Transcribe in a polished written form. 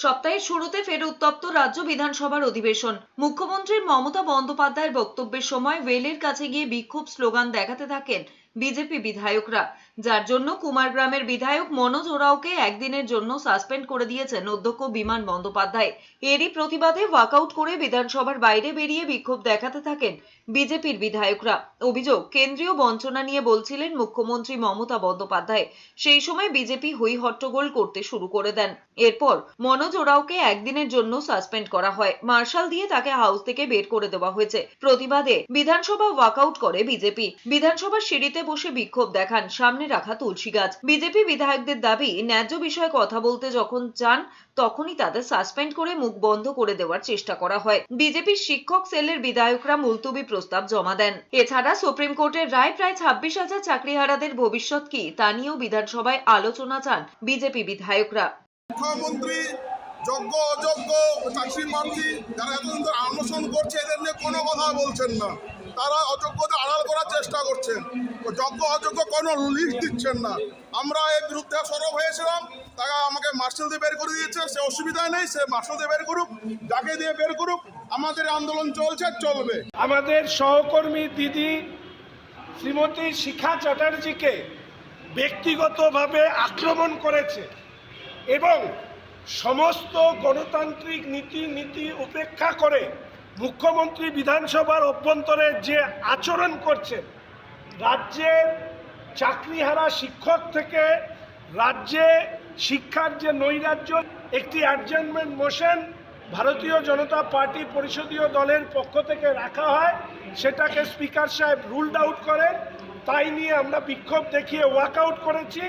সপ্তাহের শুরুতে ফের উত্তপ্ত রাজ্য বিধানসভার অধিবেশন। মুখ্যমন্ত্রী মমতা বন্দ্যোপাধ্যায়ের বক্তব্যের সময় ওয়েলের কাছে গিয়ে বিক্ষোভ স্লোগান দেখাতে থাকেন বিজেপি বিধায়করা, যার জন্য কুমারগ্রামের বিধায়ক মনোজ ওরাওকে একদিনের জন্য সাসপেন্ড করে দিয়েছেন অধ্যক্ষ বিমান বন্দ্যোপাধ্যায়। এরই প্রতিবাদে ওয়াকআউট করে বিধানসভার বাইরে বেরিয়ে বিক্ষোভ দেখাতে থাকেন বিজেপির বিধায়করা। অভিযোগ, কেন্দ্রীয় বঞ্চনা নিয়ে বলছিলেন মুখ্যমন্ত্রী মমতা বন্দ্যোপাধ্যায়। সেই সময় বিজেপি হই হট্টগোল করতে শুরু করে দেন। এরপর মনোজ ওরাওকে একদিনের জন্য সাসপেন্ড করা হয়। মার্শাল দিয়ে তাকে হাউস থেকে বের করে দেওয়া হয়েছে। প্রতিবাদে বিধানসভা ওয়াকআউট করে বিজেপি। বিধানসভার সিঁড়িতে বসে বিক্ষোভ দেখান সামনে রাখা তুলসী গাছ। বিজেপি বিধায়কদের দাবি, ন্যায্য বিষয়ে কথা বলতে যখন চান তখনই তাদের সাসপেন্ড করে মুখ বন্ধ করে দেওয়ার চেষ্টা করা হয়। বিজেপির শিক্ষক সেলের বিধায়করা মুলতবি প্রস্তাব জমা দেন। এছাড়া সুপ্রিম কোর্টের রায় প্রায় 26,000 চাকরিহারাদের ভবিষ্যৎ কি তা নিয়েও বিধানসভায় আলোচনা চান বিজেপি বিধায়করা। মুখ্যমন্ত্রী যোগ্য অযোগ্য চাকরি প্রার্থী যারা এতদিন ধরে আন্দোলন করছে এদের নিয়ে কোনো কথা বলছেন না। তারা অযোগ্যতা আড়াল করার চেষ্টা করছেন, যোগ্য অযোগ্য কোনো লিস্ট দিচ্ছেন না। আমরা এর বিরুদ্ধে সরব হয়েছিলাম, তারা আমাকে মার্শাল দিয়ে বের করে দিয়েছে। সে অসুবিধা নেই, সে মার্শাল দিয়ে বের করুক, যাকে দিয়ে বের করুক। আমাদের আন্দোলন চলছে, চলবে। আমাদের সহকর্মী দিদি শ্রীমতী শিখা চ্যাটার্জিকে ব্যক্তিগতভাবে আক্রমণ করেছে এবং সমস্ত গণতান্ত্রিক নীতি উপেক্ষা করে মুখ্যমন্ত্রী বিধানসভার অভ্যন্তরে যে আচরণ করছেন, রাজ্যের চাকরিহারা শিক্ষক থেকে রাজ্যে শিক্ষার যে নৈরাজ্য, একটি অ্যাডজার্নমেন্ট মোশন ভারতীয় জনতা পার্টি পরিষদীয় দলের পক্ষ থেকে রাখা হয়, সেটাকে স্পিকার সাহেব রুলড আউট করেন। তাই নিয়ে আমরা বিক্ষোভ দেখিয়ে ওয়াকআউট করেছি।